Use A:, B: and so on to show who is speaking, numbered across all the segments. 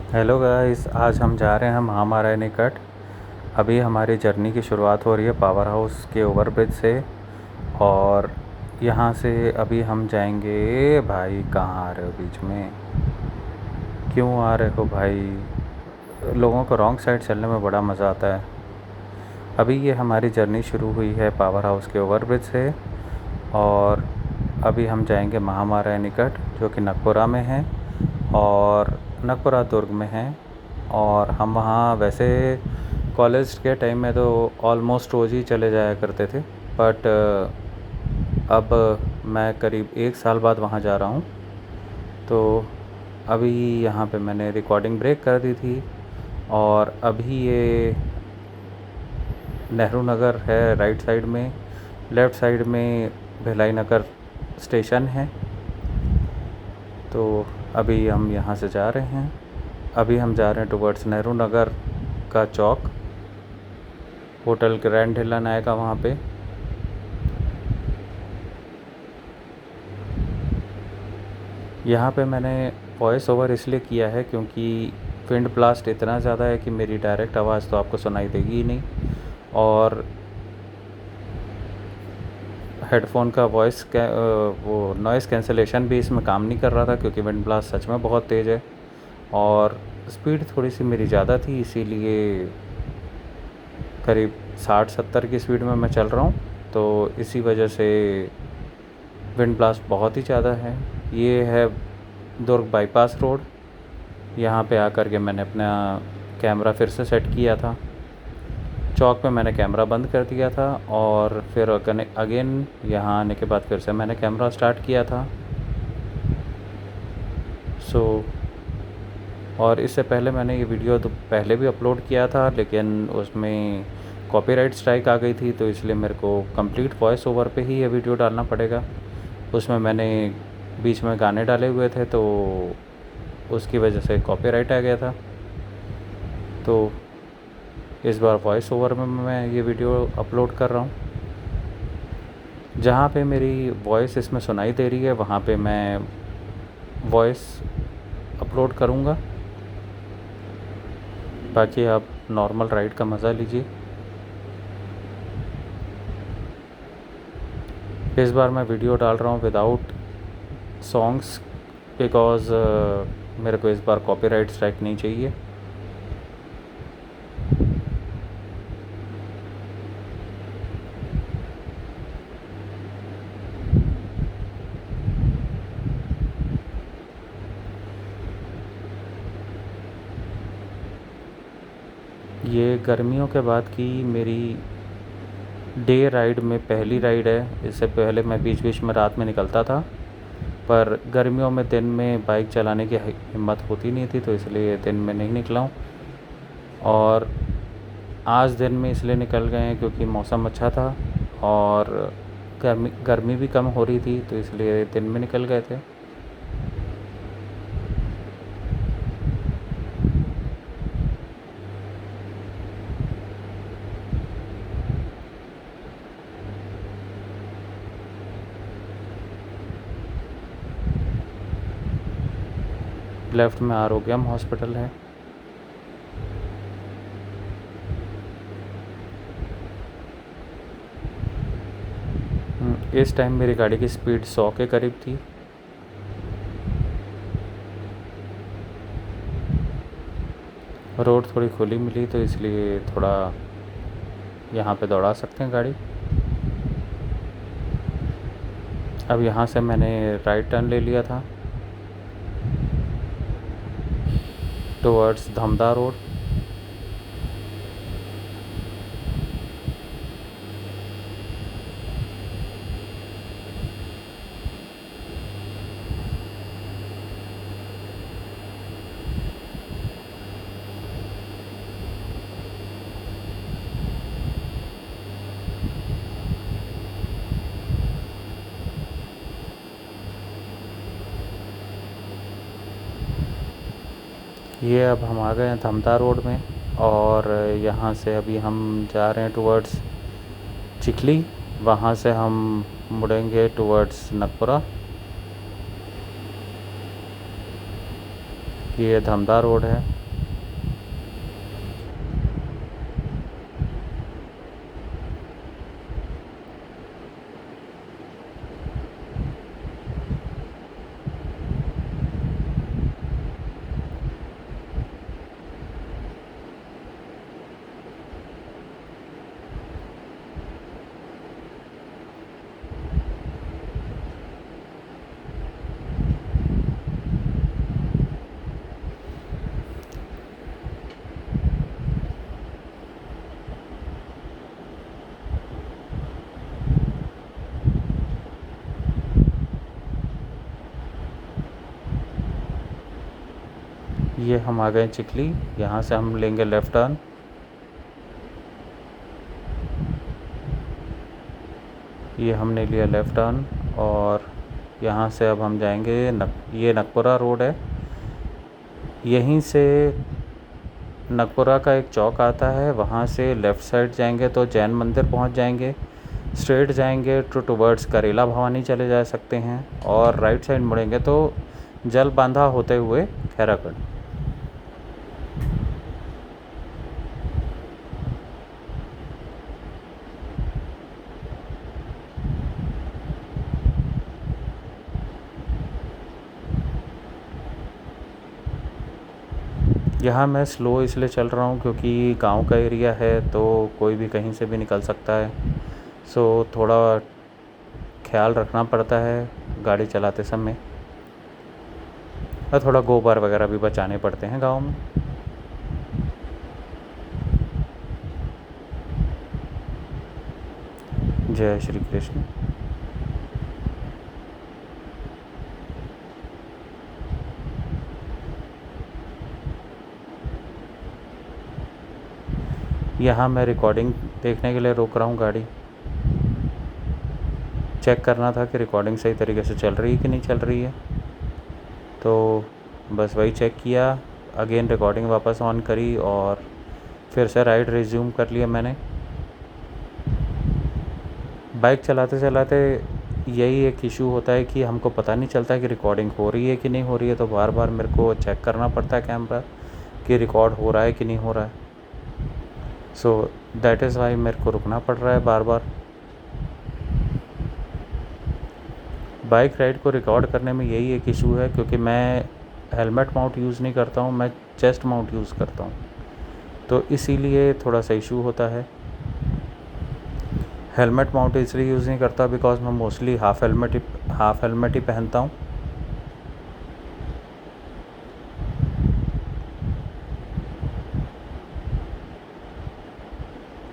A: Hello guys, आज हम जा रहे हैं महामारा निकट। अभी हमारी जर्नी की शुरुआत हो रही है पावर हाउस के ओवरब्रिज से। और यहाँ से अभी हम जाएंगे। भाई कहाँ आ रहे हो बीच में? क्यों आ रहे हो भाई? लोगों को रॉन्ग साइड चलने में बड़ा मज़ा आता है। अभी ये हमारी जर्नी शुरू हुई है पावर हाउस के ओवरब्रिज से। और अभी हम जाएंगे महामारा निकट, जो कि नगपुरा में है और नगपुरा दुर्ग में है। और हम वहाँ वैसे कॉलेज के टाइम में तो ऑलमोस्ट रोज़ ही चले जाया करते थे, बट अब मैं करीब 1 साल बाद वहाँ जा रहा हूँ। तो अभी यहाँ पे मैंने रिकॉर्डिंग ब्रेक कर दी थी। और अभी ये नेहरू नगर है राइट साइड में, लेफ़्ट साइड में भिलाई नगर स्टेशन है। तो अभी हम यहाँ से जा रहे हैं। अभी हम जा रहे हैं टुवर्ड्स नेहरू नगर का चौक। होटल ग्रैंड हिलन आएगा वहाँ पे। यहाँ पे मैंने वॉइस ओवर इसलिए किया है क्योंकि विंड ब्लास्ट इतना ज़्यादा है कि मेरी डायरेक्ट आवाज़ तो आपको सुनाई देगी ही नहीं। और हेडफोन का वो नॉइज़ कैंसलेशन भी इसमें काम नहीं कर रहा था, क्योंकि विंड ब्लास्ट सच में बहुत तेज़ है। और स्पीड थोड़ी सी मेरी ज़्यादा थी, इसीलिए करीब 60-70 की स्पीड में मैं चल रहा हूँ। तो इसी वजह से विंड ब्लास्ट बहुत ही ज़्यादा है। ये है दुर्ग बाईपास रोड। यहाँ पे आकर के मैंने अपना कैमरा फिर से सेट किया था। चौक पे मैंने कैमरा बंद कर दिया था और फिर अगेन यहाँ आने के बाद फिर से मैंने कैमरा स्टार्ट किया था। और इससे पहले मैंने ये वीडियो तो पहले भी अपलोड किया था, लेकिन उसमें कॉपीराइट स्ट्राइक आ गई थी, तो इसलिए मेरे को कंप्लीट वॉइस ओवर पे ही ये वीडियो डालना पड़ेगा। उसमें मैंने बीच में गाने डाले हुए थे, तो उसकी वजह से कॉपीराइट आ गया था। तो इस बार वॉइस ओवर में मैं ये वीडियो अपलोड कर रहा हूँ। जहाँ पे मेरी वॉइस इसमें सुनाई दे रही है वहाँ पे मैं वॉइस अपलोड करूँगा। बाकी आप नॉर्मल राइड का मज़ा लीजिए। इस बार मैं वीडियो डाल रहा हूँ विदाउट सॉन्ग्स, बिकॉज़ मेरे को इस बार कॉपीराइट स्ट्राइक नहीं चाहिए। ये गर्मियों के बाद की मेरी डे राइड में पहली राइड है। इससे पहले मैं बीच बीच में रात में निकलता था, पर गर्मियों में दिन में बाइक चलाने की हिम्मत होती नहीं थी, तो इसलिए दिन में नहीं निकला हूँ। और आज दिन में इसलिए निकल गए हैं क्योंकि मौसम अच्छा था और गर्मी भी कम हो रही थी, तो इसलिए दिन में निकल गए थे। लेफ़्ट में आरोग्यम हॉस्पिटल है। इस टाइम मेरी गाड़ी की स्पीड 100 के करीब थी। रोड थोड़ी खुली मिली, तो इसलिए थोड़ा यहाँ पे दौड़ा सकते हैं गाड़ी। अब यहाँ से मैंने राइट टर्न ले लिया था टुवर्ड्स धमदा रोड। ये अब हम आ गए हैं धमदा रोड में, और यहाँ से अभी हम जा रहे हैं टुवर्ड्स चिखली। वहाँ से हम मुड़ेंगे टुवर्ड्स नगपुरा। ये धमदा रोड है। ये हम आ गए चिखली। यहाँ से हम लेंगे लेफ़्ट टर्न। ये हमने लिया लेफ़्ट टर्न और यहाँ से अब हम जाएंगे ये नगपुरा रोड है। यहीं से नगपुरा का एक चौक आता है, वहाँ से लेफ़्ट साइड जाएंगे तो जैन मंदिर पहुँच जाएंगे। स्ट्रेट जाएंगे तो टुवर्ड्स करेला भवानी चले जा सकते हैं और राइट साइड मुड़ेंगे तो जल बांधा होते हुए खैरागढ़। यहाँ मैं स्लो इसलिए चल रहा हूँ क्योंकि गांव का एरिया है तो कोई भी कहीं से भी निकल सकता है। सो थोड़ा ख्याल रखना पड़ता है गाड़ी चलाते समय और थोड़ा गोबर वगैरह भी बचाने पड़ते हैं गांव में। जय श्री कृष्ण। यहाँ मैं रिकॉर्डिंग देखने के लिए रोक रहा हूँ गाड़ी। चेक करना था कि रिकॉर्डिंग सही तरीके से चल रही है कि नहीं चल रही है, तो बस वही चेक किया। अगेन रिकॉर्डिंग वापस ऑन करी और फिर से राइड रिज्यूम कर लिया मैंने। बाइक चलाते चलाते यही एक इशू होता है कि हमको पता नहीं चलता कि रिकॉर्डिंग हो रही है कि नहीं हो रही है, तो बार बार मेरे को चेक करना पड़ता है कैमरा कि रिकॉर्ड हो रहा है कि नहीं हो रहा है। सो दैट इज़ वाई मेरे को रुकना पड़ रहा है बार बार। बाइक राइड को रिकॉर्ड करने में यही एक इशू है क्योंकि मैं हेलमेट माउंट यूज़ नहीं करता हूँ, मैं चेस्ट माउंट यूज़ करता हूँ, तो इसीलिए थोड़ा सा इशू होता है। हेलमेट माउंट इसलिए यूज़ नहीं करता बिकॉज मैं मोस्टली हाफ़ हेलमेट ही पहनता हूँ।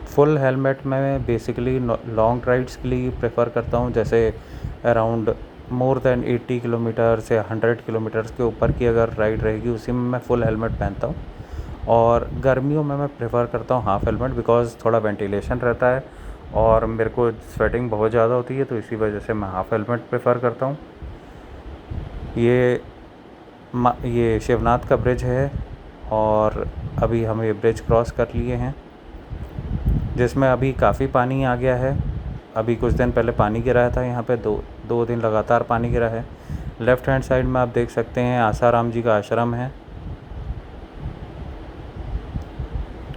A: फुल हेलमेट मैं बेसिकली लॉन्ग राइड्स के लिए प्रेफर करता हूँ, जैसे अराउंड मोर देन 80 किलोमीटर से 100 किलोमीटर्स के ऊपर की अगर राइड रहेगी उसी में मैं फ़ुल हेलमेट पहनता हूँ। और गर्मियों में मैं प्रेफर करता हूँ हाफ़ हेलमेट बिकॉज़ थोड़ा वेंटिलेशन रहता है और मेरे को स्वेटिंग बहुत ज़्यादा होती है, तो इसी वजह से मैं हाफ़ हेलमेट प्रेफर करता हूँ। ये शिवनाथ का ब्रिज है और अभी हम ये ब्रिज क्रॉस कर लिए हैं, जिसमें अभी काफ़ी पानी आ गया है। अभी कुछ दिन पहले पानी गिरा था यहाँ पे, दो दिन लगातार पानी गिरा है। लेफ़्ट हैंड साइड में आप देख सकते हैं आसाराम जी का आश्रम है।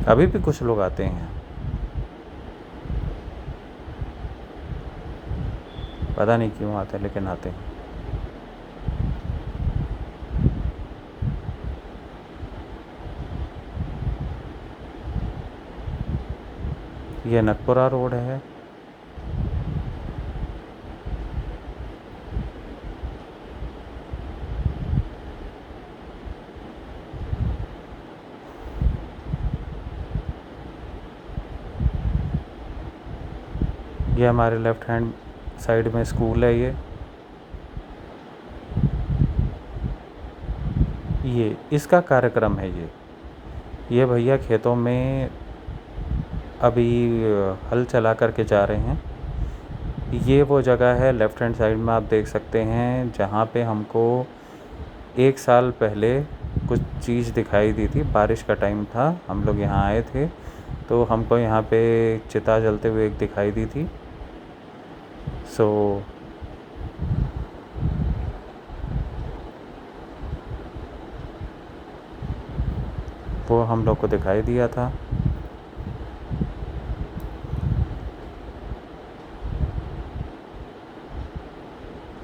A: अभी भी कुछ लोग आते हैं, पता नहीं क्यों आते हैं लेकिन आते हैं। ये नगपुरा रोड है। ये हमारे लेफ़्ट हैंड साइड में स्कूल है। ये इसका कार्यक्रम है। ये भैया खेतों में अभी हल चला करके जा रहे हैं। ये वो जगह है लेफ़्ट हैंड साइड में आप देख सकते हैं जहाँ पे हमको 1 साल पहले कुछ चीज़ दिखाई दी थी। बारिश का टाइम था, हम लोग यहाँ आए थे तो हमको यहाँ पे चिता जलते हुए एक दिखाई दी थी। सो वो हम लोग को दिखाई दिया था।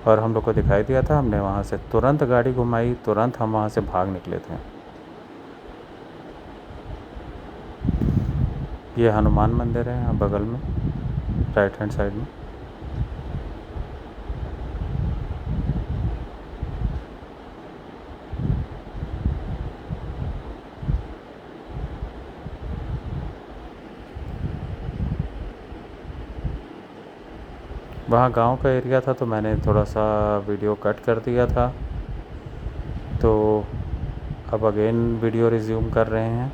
A: और हम लोग को दिखाई दिया था, हमने वहाँ से तुरंत गाड़ी घुमाई, तुरंत हम वहाँ से भाग निकले थे। ये हनुमान मंदिर है यहाँ बगल में राइट हैंड साइड में। वहाँ गांव का एरिया था तो मैंने थोड़ा सा वीडियो कट कर दिया था। तो अब अगेन वीडियो रिज्यूम कर रहे हैं।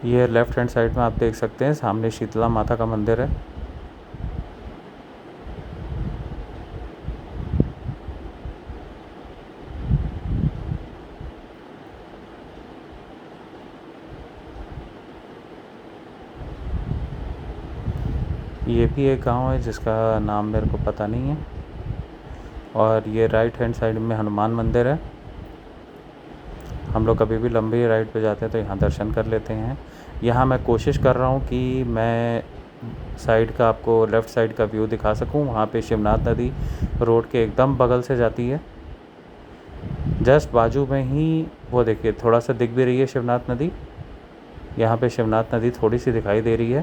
A: ये लेफ़्ट हैंड साइड में आप देख सकते हैं, सामने शीतला माता का मंदिर है। ये भी एक गांव है जिसका नाम मेरे को पता नहीं है। और ये राइट हैंड साइड में हनुमान मंदिर है। हम लोग कभी भी लंबी राइड पे जाते हैं तो यहाँ दर्शन कर लेते हैं। यहाँ मैं कोशिश कर रहा हूँ कि मैं साइड का आपको लेफ़्ट साइड का व्यू दिखा सकूँ। वहाँ पे शिवनाथ नदी रोड के एकदम बगल से जाती है। जस्ट बाजू में ही वो देखिए थोड़ा सा दिख भी रही है शिवनाथ नदी। यहाँ पे शिवनाथ नदी थोड़ी सी दिखाई दे रही है,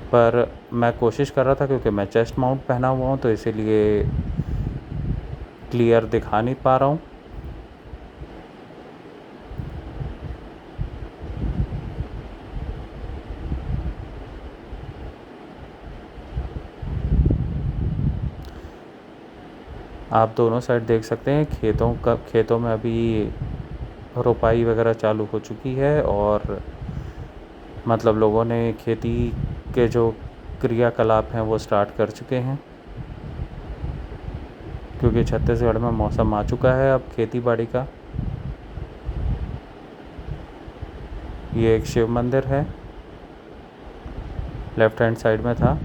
A: पर मैं कोशिश कर रहा था क्योंकि मैं चेस्ट माउंट पहना हुआ हूँ तो इसीलिए क्लियर दिखा नहीं पा रहा हूँ। आप दोनों साइड देख सकते हैं खेतों में अभी रोपाई वगैरह चालू हो चुकी है और मतलब लोगों ने खेती के जो क्रियाकलाप हैं वो स्टार्ट कर चुके हैं, क्योंकि छत्तीसगढ़ में मौसम आ चुका है अब खेती बाड़ी का। ये एक शिव मंदिर है, लेफ़्ट हैंड साइड में था।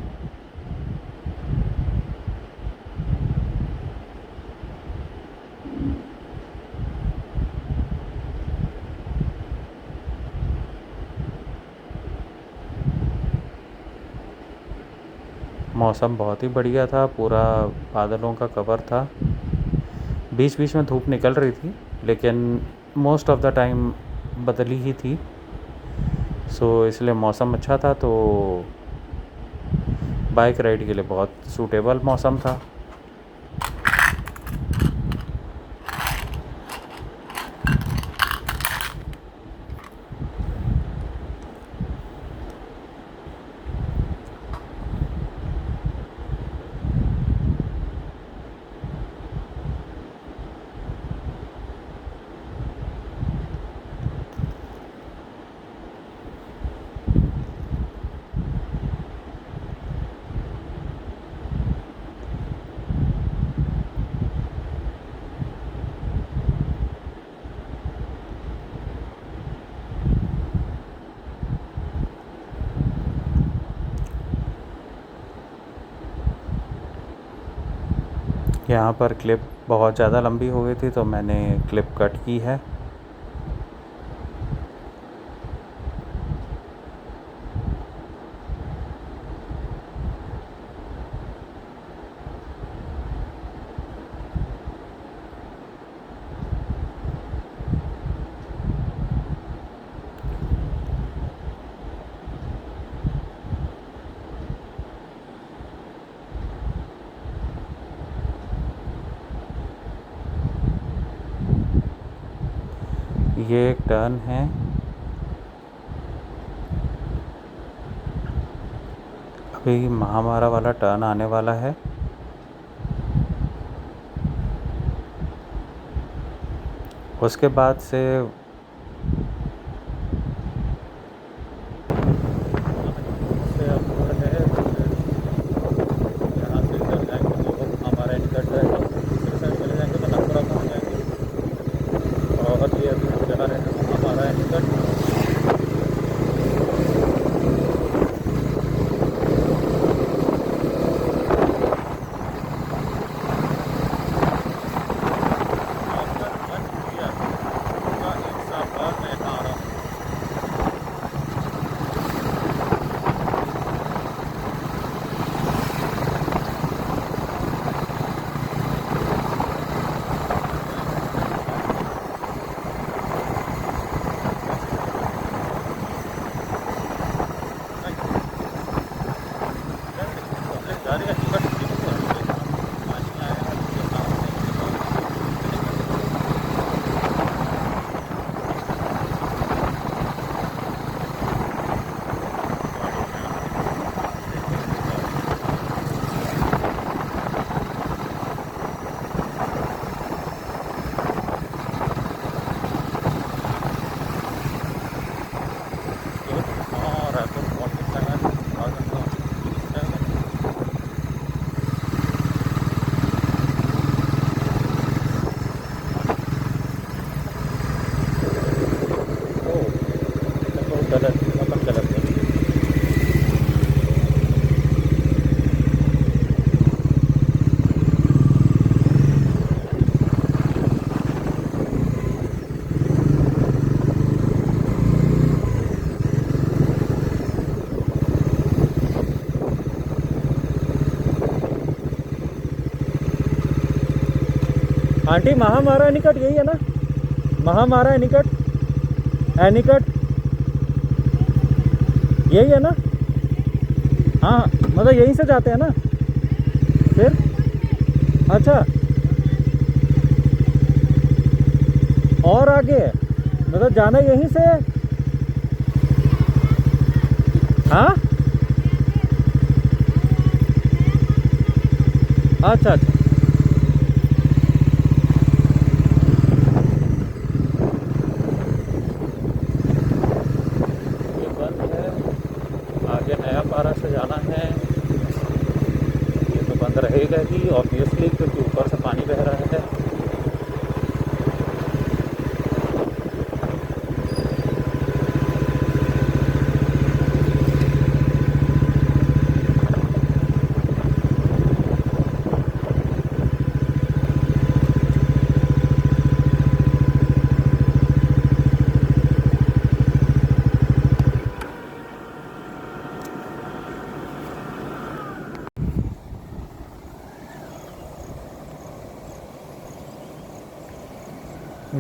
A: मौसम बहुत ही बढ़िया था, पूरा बादलों का कवर था। बीच बीच में धूप निकल रही थी लेकिन मोस्ट ऑफ द टाइम बदली ही थी, सो इसलिए मौसम अच्छा था। तो बाइक राइड के लिए बहुत सूटेबल मौसम था। यहाँ पर क्लिप बहुत ज़्यादा लंबी हो गई थी तो मैंने क्लिप कट की है। ये एक टर्न है, अभी महामारा वाला टर्न आने वाला है। उसके बाद से गलत अपन गलत कर दिए। आंटी महामारा निकट यही है ना? महामारा निकट एनिकट यही है ना? हाँ मतलब यहीं से जाते हैं ना फिर? अच्छा और आगे है मतलब जाना यहीं से है? हाँ अच्छा अच्छा। ये बंद है, आगे नया पारा से जाना है। ये तो बंद रहेगा ही ऑब्वियसली क्योंकि ऊपर से पानी बह रहा है।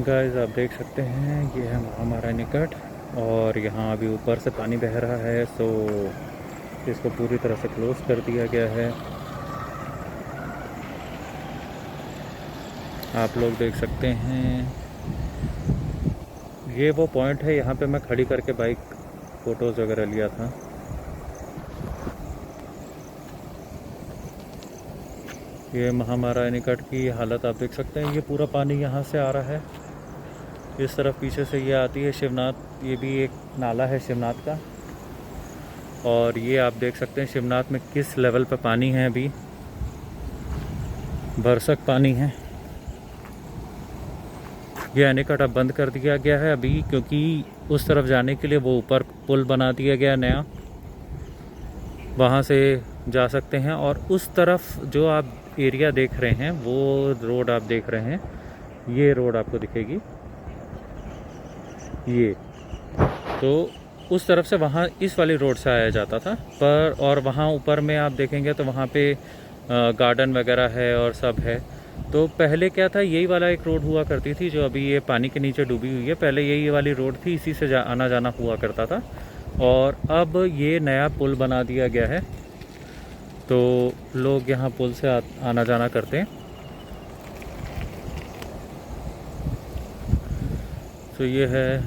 A: गाइस आप देख सकते हैं ये है महामारा निकट और यहाँ अभी ऊपर से पानी बह रहा है, सो इसको पूरी तरह से क्लोज कर दिया गया है। आप लोग देख सकते हैं ये वो पॉइंट है, यहाँ पे मैं खड़ी करके बाइक फ़ोटोज़ वगैरह लिया था। ये महामारा निकट की हालत आप देख सकते हैं। ये पूरा पानी यहाँ से आ रहा है, इस तरफ पीछे से ये आती है शिवनाथ, ये भी एक नाला है शिवनाथ का। और ये आप देख सकते हैं शिवनाथ में किस लेवल पे पानी है, अभी भरसक पानी है। ये एनीकट अब बंद कर दिया गया है अभी, क्योंकि उस तरफ जाने के लिए वो ऊपर पुल बना दिया गया नया, वहाँ से जा सकते हैं। और उस तरफ जो आप एरिया देख रहे हैं, वो रोड आप देख रहे हैं, ये रोड आपको दिखेगी ये, तो उस तरफ से वहाँ इस वाली रोड से आया जाता था। पर और वहाँ ऊपर में आप देखेंगे तो वहाँ पे गार्डन वगैरह है और सब है। तो पहले क्या था, यही वाला एक रोड हुआ करती थी जो अभी ये पानी के नीचे डूबी हुई है। पहले यही वाली रोड थी, इसी से आना जाना हुआ करता था। और अब ये नया पुल बना दिया गया है, तो लोग यहाँ पुल से आना जाना करते हैं। तो ये है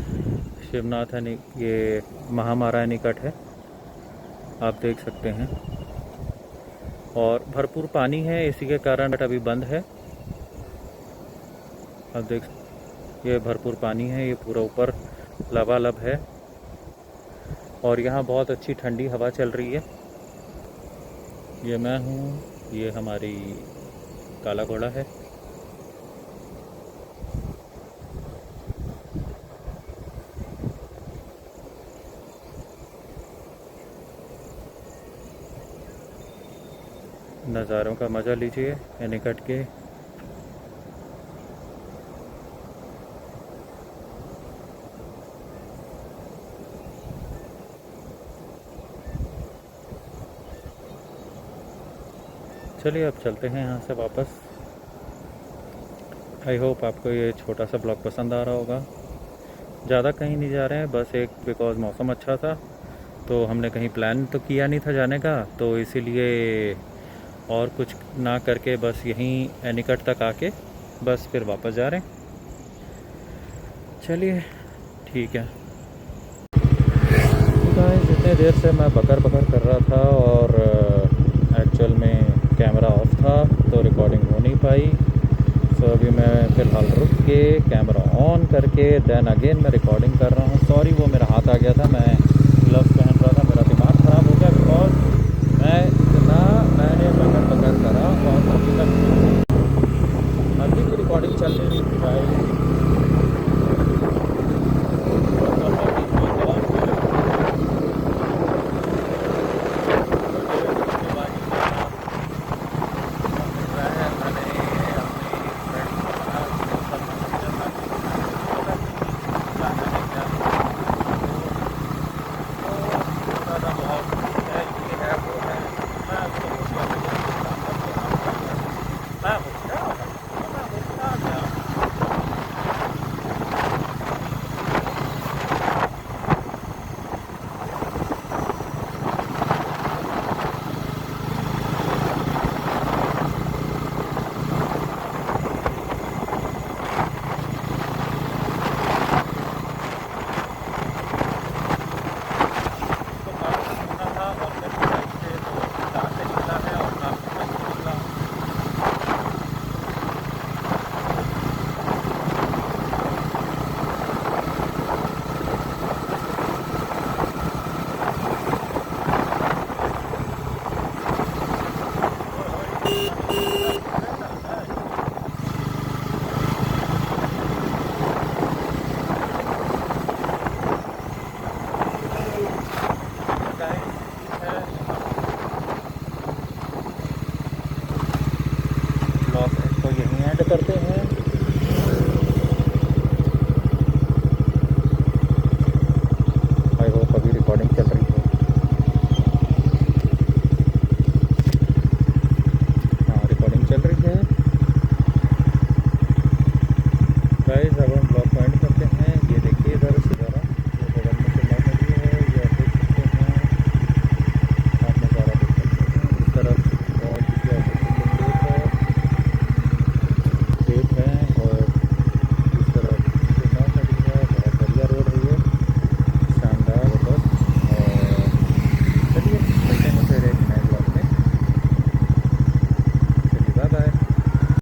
A: शिवनाथ है, ये महामारा निकट है, आप देख सकते हैं। और भरपूर पानी है, इसी के कारण अभी बंद है। आप देख, ये भरपूर पानी है, ये पूरा ऊपर लबालब है। और यहाँ बहुत अच्छी ठंडी हवा चल रही है। ये मैं हूँ, ये हमारी काला घोड़ा है। नज़ारों का मज़ा लीजिए एनीकट के। चलिए अब चलते हैं यहाँ से वापस। आई होप आपको ये छोटा सा ब्लॉग पसंद आ रहा होगा। ज़्यादा कहीं नहीं जा रहे हैं, बस एक बिकॉज़ मौसम अच्छा था, तो हमने कहीं प्लान तो किया नहीं था जाने का, तो इसीलिए और कुछ ना करके बस यहीं एनीकट तक आके बस फिर वापस जा रहे हैं। चलिए ठीक है। गाइस इतने देर से मैं बकर कर रहा था और एक्चुअल में कैमरा ऑफ था, तो रिकॉर्डिंग हो नहीं पाई। सो अभी मैं फ़िलहाल रुक के कैमरा ऑन करके देन अगेन मैं रिकॉर्डिंग कर रहा हूँ। सॉरी वो मेरा हाथ आ गया था, मैं ग्लव्स